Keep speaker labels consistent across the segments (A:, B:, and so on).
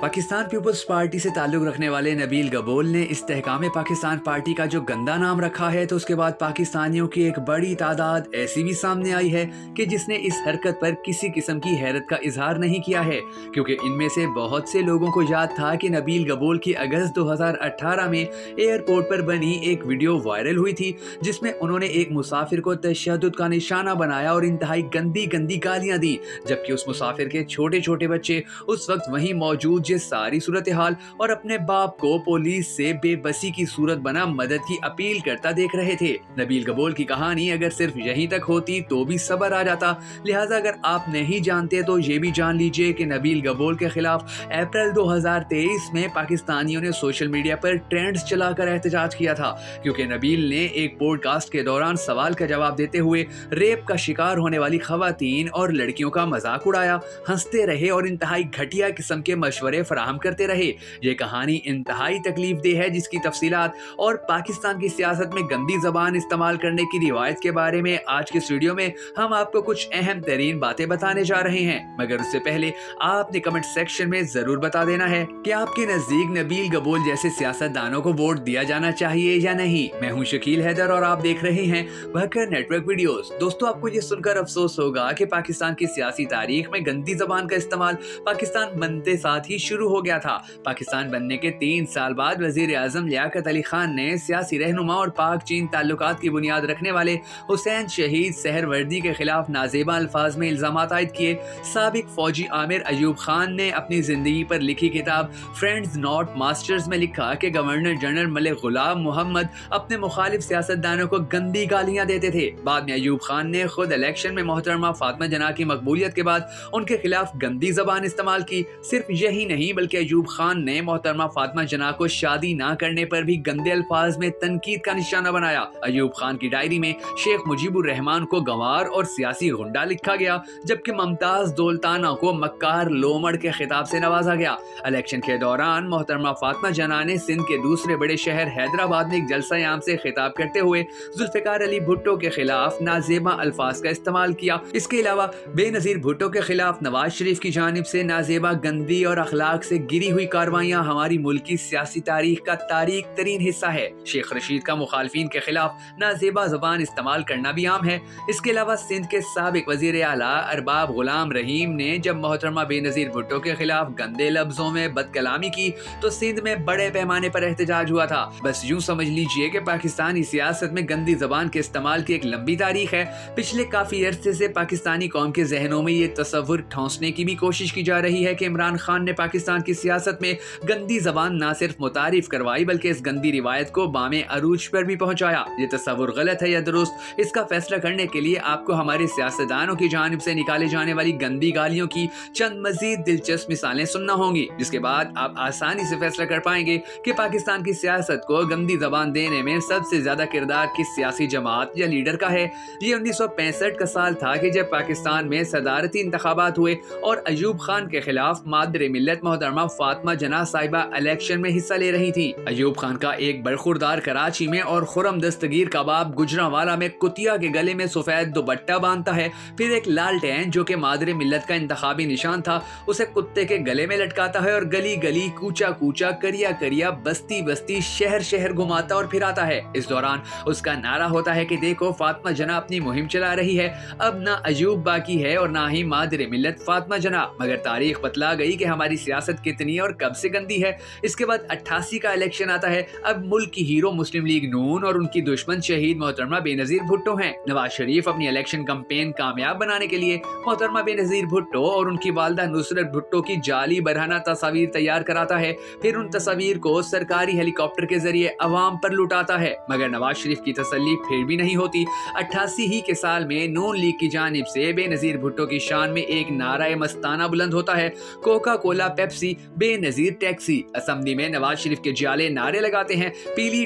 A: Pakistan peoples party से ताल्लुक रखने वाले नबील गबोल ने इस्तेहकाम पाकिस्तान पार्टी का जो गंदा नाम रखा है, तो उसके बाद पाकिस्तानियों की एक बड़ी तादाद ऐसी भी सामने आई है कि जिसने इस हरकत पर किसी किस्म की हैरत का इजहार नहीं किया है, क्योंकि इनमें से बहुत से लोगों को याद था कि नबील गबोल की अगस्त 2018 में एयरपोर्ट पर बनी एक वीडियो वायरल हुई थी, जिसमें उन्होंने एक मुसाफिर को तशद्दुद का निशाना बनाया और इंतहाई गंदी गंदी गालियां दी, जबकि उस मुसाफिर के छोटे छोटे बच्चे उस वक्त वहीं मौजूद सारी सूरत हाल और अपने बाप को पुलिस से बेबसी की सूरत बना मदद की अपील करता देख रहे थे। नबील गबोल की कहानी अगर सिर्फ यहीं तक होती तो भी सबर आ जाता, लिहाजा अगर आप नहीं जानते तो ये भी जान लीजिए कि नबील गबोल के खिलाफ अप्रैल 2023 में पाकिस्तानियों ने सोशल मीडिया पर ट्रेंड्स चलाकर एहतजाज किया था, क्योंकि नबील ने एक पॉडकास्ट के दौरान सवाल का जवाब देते हुए रेप का शिकार होने वाली खवातीन और लड़कियों का मजाक उड़ाया, हंसते रहे और इंतहाई घटिया किस्म के मशवरे फराहम करते रहे। ये कहानी इंतहाई तकलीफ दे है, जिसकी तफसीलात और पाकिस्तान की सियासत में गंदी जबान इस्तेमाल करने की रिवायत के बारे में आज के इस वीडियो में हम आपको कुछ अहम तरीन बातें बताने जा रहे हैं। मगर उससे पहले आपने कमेंट सेक्शन में जरूर बता देना है कि आपके नजदीक नबील गबोल जैसे सियासतदानों को वोट दिया जाना चाहिए या नहीं। मैं हूं शकील हैदर और आप देख रहे हैं बहकर नेटवर्क वीडियोस। दोस्तों, आपको ये सुनकर अफसोस होगा कि पाकिस्तान की सियासी तारीख में गंदी जबान का इस्तेमाल पाकिस्तान बनते साथ ही शुरू हो गया था। पाकिस्तान बनने के 3 साल बाद वजीर आजम लियाकत अली खान ने सियासी रहनुमा और पाक चीन ताल्लुकात की बुनियाद रखने वाले हुसैन शहीद सहरवर्दी के खिलाफ नाजेबा अल्फाज में इल्जामात आयद किए। साबिक फौजी आमिर अयूब खान ने अपनी जिंदगी पर लिखी किताब फ्रेंड्स नॉट मास्टर्स में लिखा कि गवर्नर जनरल मलिक गुलाम मोहम्मद अपने मुखालिफ सियासतदानों को गंदी गालियां देते थे। बाद में अयूब खान ने खुद इलेक्शन में मोहतरमा फातिमा जना की मकबूलियत के बाद उनके खिलाफ गंदी जबान इस्तेमाल की। सिर्फ यही नहीं बल्कि अयूब खान ने मोहतरमा फातिमा जना को शादी ना करने पर भी गंदे अल्फाज में तनकीद का निशाना बनाया। अयूब खान की डायरी में शेख मुजीबुर रहमान को गंवार और सियासी गुंडा लिखा गया, जबकि मुमताज दौलताना को मक्कार लोमड़ के खिताब से नवाजा गया। इलेक्शन के दौरान मोहतरमा फातिमा जना ने सिंध के दूसरे बड़े शहर हैदराबाद में एक जलसा आम से खिताब करते हुए जुल्फिकार अली भुट्टो के खिलाफ नाजेबा अल्फाज का इस्तेमाल किया। इसके अलावा बेनजीर भुट्टो के खिलाफ नवाज शरीफ की जानिब से नाजेबा, गंदी और अखलाक से गिरी हुई कार्रवाइयां हमारी मुल्क की सियासी तारीख का तारीख तरीन हिस्सा है। शेख रशीद का मुखालफिन के खिलाफ नाजेबा जबान इस्तेमाल करना भी आम है। इसके अलावा सिंध के साबिक वजीर आला अरबाब गुलाम रहीम ने जब मोहतरमा बेनजीर भुट्टो के खिलाफ गंदे लफ्जों में बदकलामी की तो सिंध में बड़े पैमाने पर एहतजाज हुआ था। बस यूं समझ लीजिए कि पाकिस्तानी सियासत में गंदी जबान के इस्तेमाल की एक लंबी तारीख है। पिछले काफी अरसे से पाकिस्तानी कौम के जहनों में ये तस्वुर ठौंसने की भी कोशिश की जा रही है कि इमरान खान ने पाकिस्तान की सियासत में गंदी जबान ना सिर्फ मुतारिफ करवाई बल्कि इस गंदी रिवायत को बामे अरूज पर भी पहुंचाया। ये तस्वुर गलत है या दुरुस्त, इसका फैसला करने के लिए आपको हमारे सियासतदानों की जानिब से निकाले जाने वाली गंदी गालियों की चंद मजीद दिलचस्प मिसालें सुनना होंगी, जिसके बाद आप आसानी से फैसला कर पाएंगे कि पाकिस्तान की सियासत को गंदी जबान देने में सबसे ज्यादा किरदार किस सियासी जमात या लीडर का है। ये 1965 का साल था कि जब पाकिस्तान में सदारती इंतखाबात हुए और अयूब खान के खिलाफ मादरे मिल्लत मोहतरमा फातिमा जना साहिबा इलेक्शन में हिस्सा ले रही थी। अयूब खान का एक बरखुरदार कराची में और खुरम दस्तगीर कबाब गुजरांवाला में कुतिया के गले में सफेद दुपट्टा बांधता है, फिर एक लालटेन जो कि मादरे मिल्लत का इंतखाबी निशान था उसे कुत्ते के गले में लटकाता है और गली गली, कूचा कूचा, करिया करिया, बस्ती बस्ती, शहर शहर घुमाता और फिराता है। इस दौरान उसका नारा होता है कि देखो फातिमा जना अपनी मुहिम चला रही है, अब ना अयूब बाकी है और ना ही मादरे मिल्लत फातिमा जना। मगर तारीख बतला गई कि हमारी सियासत कितनी और कब से गंदी है। इसके बाद 88 का इलेक्शन आता है। अब मुल्क की हीरो मुस्लिम लीग नून और उनकी दुश्मन शहीद मोहतरमा बेनजीर भुट्टो हैं। नवाज शरीफ अपनी इलेक्शन कैंपेन कामयाब बनाने के लिए मोहतरमा बेनजीर भुट्टो और उनकी वालदा नुसरत भुट्टो की जाली बरहाना तस्वीर तैयार कराता है, फिर उन तस्वीर को सरकारी हेलीकॉप्टर के जरिए अवाम पर लुटाता है। मगर नवाज शरीफ की तसल्ली फिर भी नहीं होती। 88 ही के साल में नून लीग की जानिब से बेनजीर भुट्टो की शान में एक नारा मस्ताना बुलंद होता है, Coca Cola Pepsi Benazir taxi. Assembly में नवाज शरीफ के जाले नारे लगाते हैं, पीली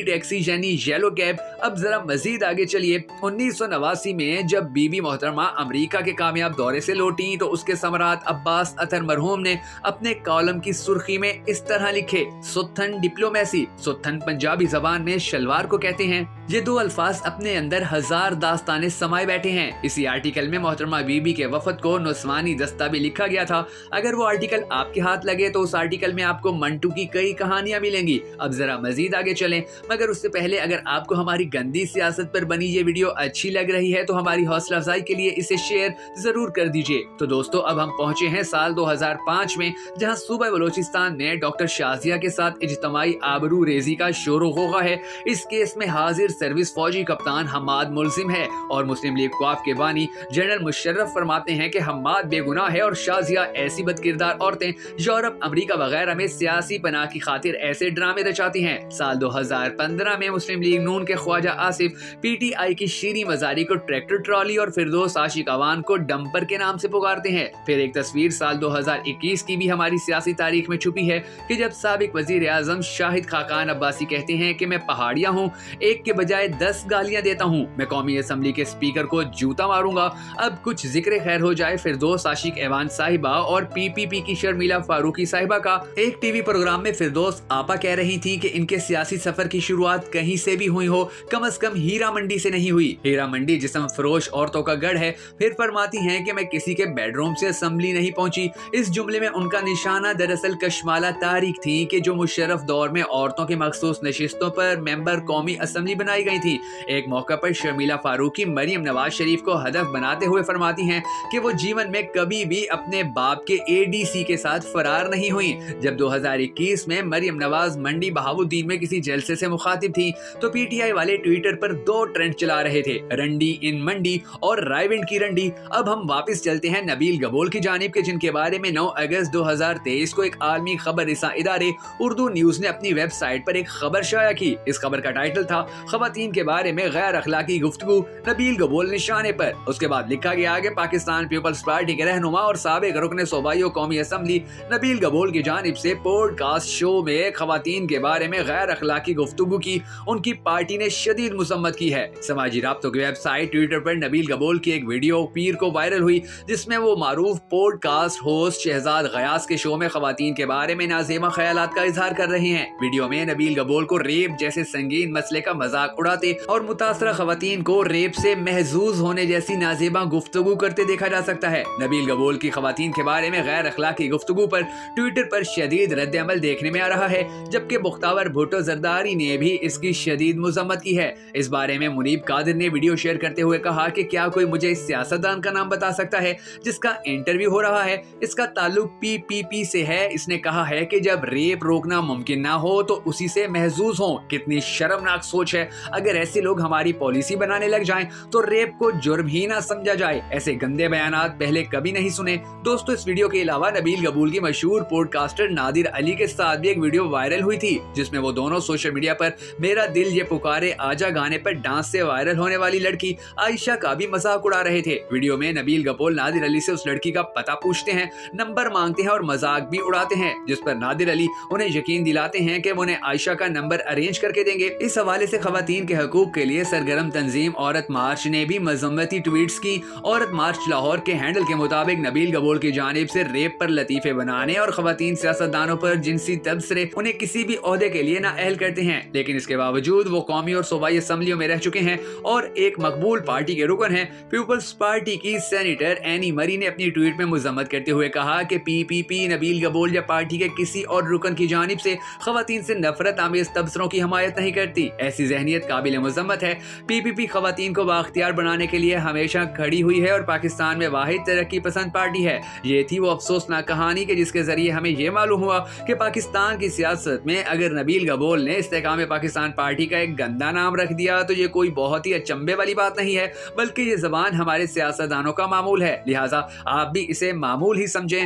A: टैक्सी यानी येलो कैब। अब जरा मजीद आगे चलिए। 1989 में जब बीबी मोहतरमा अमेरिका के कामयाब दौरे से लौटी तो उसके समरात अब्बास अतर मरहूम ने अपने कॉलम की सुर्खी में इस तरह लिखे, सुत्थन डिप्लोमेसी। सुत्थन पंजाबी जबान में शलवार को कहते हैं। ये दो अल्फाज अपने अंदर हजार दास्तानें समाये बैठे हैं। इसी आर्टिकल में मोहतरमा बीबी के वफद को नुस्वानी दस्ता भी लिखा गया था। अगर वो आर्टिकल आपके हाथ लगे तो उस आर्टिकल में आपको मंटू की कई कहानियां मिलेंगी। अब जरा मजीद आगे चलें, मगर उससे पहले अगर आपको हमारी गंदी सियासत पर बनी ये वीडियो अच्छी लग रही है तो हमारी हौसला अफजाई के लिए इसे शेयर जरूर कर दीजिए। तो दोस्तों, अब हम पहुंचे हैं साल 2005 में, जहां सूबा बलोचिस्तान में डॉक्टर शाजिया के साथ इज्तमाई आबरू रेजी का शोर होगा है। इस केस में हाजिर सर्विस फौजी कप्तान हम्माद मुल्जिम है और मुस्लिम लीग क्वाफ के बानी जनरल मुशर्रफ फरमाते हैं कि हम्माद बेगुनाह है और शाजिया ऐसी बदकिरदार औरतें यूरोप, अमेरिका वगैरह में सियासी पनाह की खातिर ऐसे ड्रामे रचाती हैं। साल 2015 में मुस्लिम लीग नून के ख्वाजा आसिफ पीटीआई की शीरी मजारी को ट्रैक्टर ट्रॉली और फिरदौस आशिक अवान को डंपर के नाम से पुकारते हैं। फिर एक तस्वीर साल 2021 की भी हमारी सियासी तारीख में छुपी है कि जब साबिक वजीर आजम शाहिद खाकान अब्बासी कहते हैं कि मैं पहाड़िया हूँ, एक के बजाय 10 गालियां देता हूँ, मैं कौमी असम्बली के स्पीकर को जूता मारूंगा। अब कुछ जिक्र खैर हो जाए फिरदौस आशिक एवान साहिबा और पीपीपी की शर्मिला फारूकी साहिबा का। एक टीवी प्रोग्राम में फिरदौस आपा कह रही थी कि इनके सियासी सफर की शुरुआत कहीं से भी हुई हो, कम से कम हीरा मंडी से नहीं हुई। हीरा मंडी जिस्म फरोश औरतों का गढ़ है। फिर फरमाती हैं कि मैं किसी के बेडरूम से असम्बली नहीं पहुंची। इस जुमले में उनका निशाना दरअसल कशमाला तारीख थी कि जो मुशर्रफ दौर में औरतों की मखसूस नशिस्तों पर मेंबर कौमी असम्बली बनाई गई थी। एक मौका पर शर्मिला फारूकी मरियम नवाज शरीफ को हदफ बनाते हुए फरमाती हैं कि वो जीवन में कभी भी अपने बाप के एडीसी के साथ फरार नहीं हुई। जब 2021 में मरियम नवाज मंडी बहाउद्दीन में किसी जलसे से मुखातिब थी तो पीटीआई वाले ट्विटर पर दो ट्रेंड चला रहे थे, रंडी इन मंडी और रायविंड की रंडी। अब हम वापस चलते हैं नबील गबोल की जानिब के, जिनके बारे में 9 अगस्त 2023 को एक आलमी खबर रिसा इदारे उर्दू न्यूज ने अपनी वेबसाइट पर एक खबर शाया की। इस खबर का टाइटल था खवातीन के बारे में गैर अखलाकी गुफ्तगू, नबील गबोल निशाने पर। उसके बाद लिखा गया कि पाकिस्तान पीपल्स पार्टी के रहनुमा और साबिक रुकन सूबाई कौमी असम्बली नबील गबोल की जानिब से पॉडकास्ट शो में खवातीन के बारे में गैर अखलाकी गुफ्तगू की उनकी पार्टी ने शदीद मुसम्मत की है। समाजी राब्तों की वेबसाइट ट्विटर पर नबील गबोल की एक वीडियो पीर को वायरल हुई, जिसमें वो मारूफ पॉडकास्ट होस्ट शहजाद गयास के शो में खवातीन के बारे में नाज़ेमा ख्यालात का इजहार कर रहे हैं। वीडियो में नबील गबोल को रेप जैसे संगीन मसले का मजाक उड़ाते और मुतासरा खवातीन को रेप से महजूज होने जैसी नाज़ेमा गुफ्तगू करते देखा जा सकता है। नबील गबोल की खवातीन के बारे में गैर अखलाकी गुफ्तगू पर ट्विटर पर शदीद रद्द अमल देखने में आ रहा है, जबकि मुख्तार भुट्टो जरदारी ने भी इसकी शदीद मजम्मत की है। इस बारे में मुनीब कादिर ने वीडियो शेयर करते हुए कहा कि क्या कोई मुझे इस सियासतदान का नाम बता सकता है जिसका इंटरव्यू हो रहा है, इसका ताल्लुक पीपीपी से है। इसने कहा है कि जब रेप रोकना मुमकिन ना हो तो उसी से महजूज हो। कितनी शर्मनाक सोच है। अगर ऐसे लोग हमारी पॉलिसी बनाने लग जाएं तो रेप को जुर्म ही ना समझा जाए। ऐसे गंदे बयानात पहले कभी नहीं सुने। दोस्तों, इस वीडियो के अलावा नबील गबोल की मशहूर पॉडकास्टर नादिर अली के साथ भी एक वीडियो वायरल हुई थी, जिसमें वो दोनों सोशल मीडिया पर मेरा दिल ये पुकारे आजा गाने पर डांस से वायरल होने वाली लड़की आयशा का भी मजाक उड़ा रहे थे। वीडियो में नबील गबोल नादिर अली से उस लड़की का पता पूछते हैं, नंबर मांगते हैं और मजाक भी उड़ाते हैं, जिस पर नादिर अली उन्हें यकीन दिलाते हैं कि वो उन्हें आयशा का नंबर अरेंज करके देंगे। इस हवाले से खवातीन के हकूक के लिए सरगर्म तंजीम औरत मार्च ने भी मजम्मती ट्वीट्स की। औरत मार्च लाहौर के हैंडल के मुताबिक नबील गबोल की जानिब से रेप पर लतीफे बनाने और खवातीन सियासतदानों पर जिनसी तबसरे उन्हें किसी भी ओहदे के लिए नाअहल करते हैं, लेकिन इसके बावजूद वो कौमी और सूबाई असम्बलियों में रह चुके हैं और एक मकबूल पार्टी के रुकन हैं। पीपल्स पार्टी की सेनेटर एनी मरी ने अपनी ट्वीट में मुजम्मत करते हुए कहा कि पीपीपी नबील गबोल या पार्टी के किसी और रुकन की जानिब से खवातीन से नफरत आमेज तबसरों की हमायत नहीं करती। ऐसी जहनियत काबिल मुजम्मत है। पीपीपी खवातीन को बाख्तियार बनाने के लिए हमेशा खड़ी हुई है और पाकिस्तान में वाहिद तरक्की पसंद पार्टी है। ये थी वो अफसोसनाक कहानी कि जिसके जरिए हमें ये मालूम हुआ कि पाकिस्तान की सियासत में अगर नबील गबोल ने इस्तेकाम पाकिस्तान पार्टी का एक गंदा नाम रख दिया तो ये कोई बहुत ही अचंभे वाली बात नहीं है, बल्कि ये ज़बान हमारे सियासतदानों का मामूल है। लिहाजा आप भी इसे मामूल ही समझें।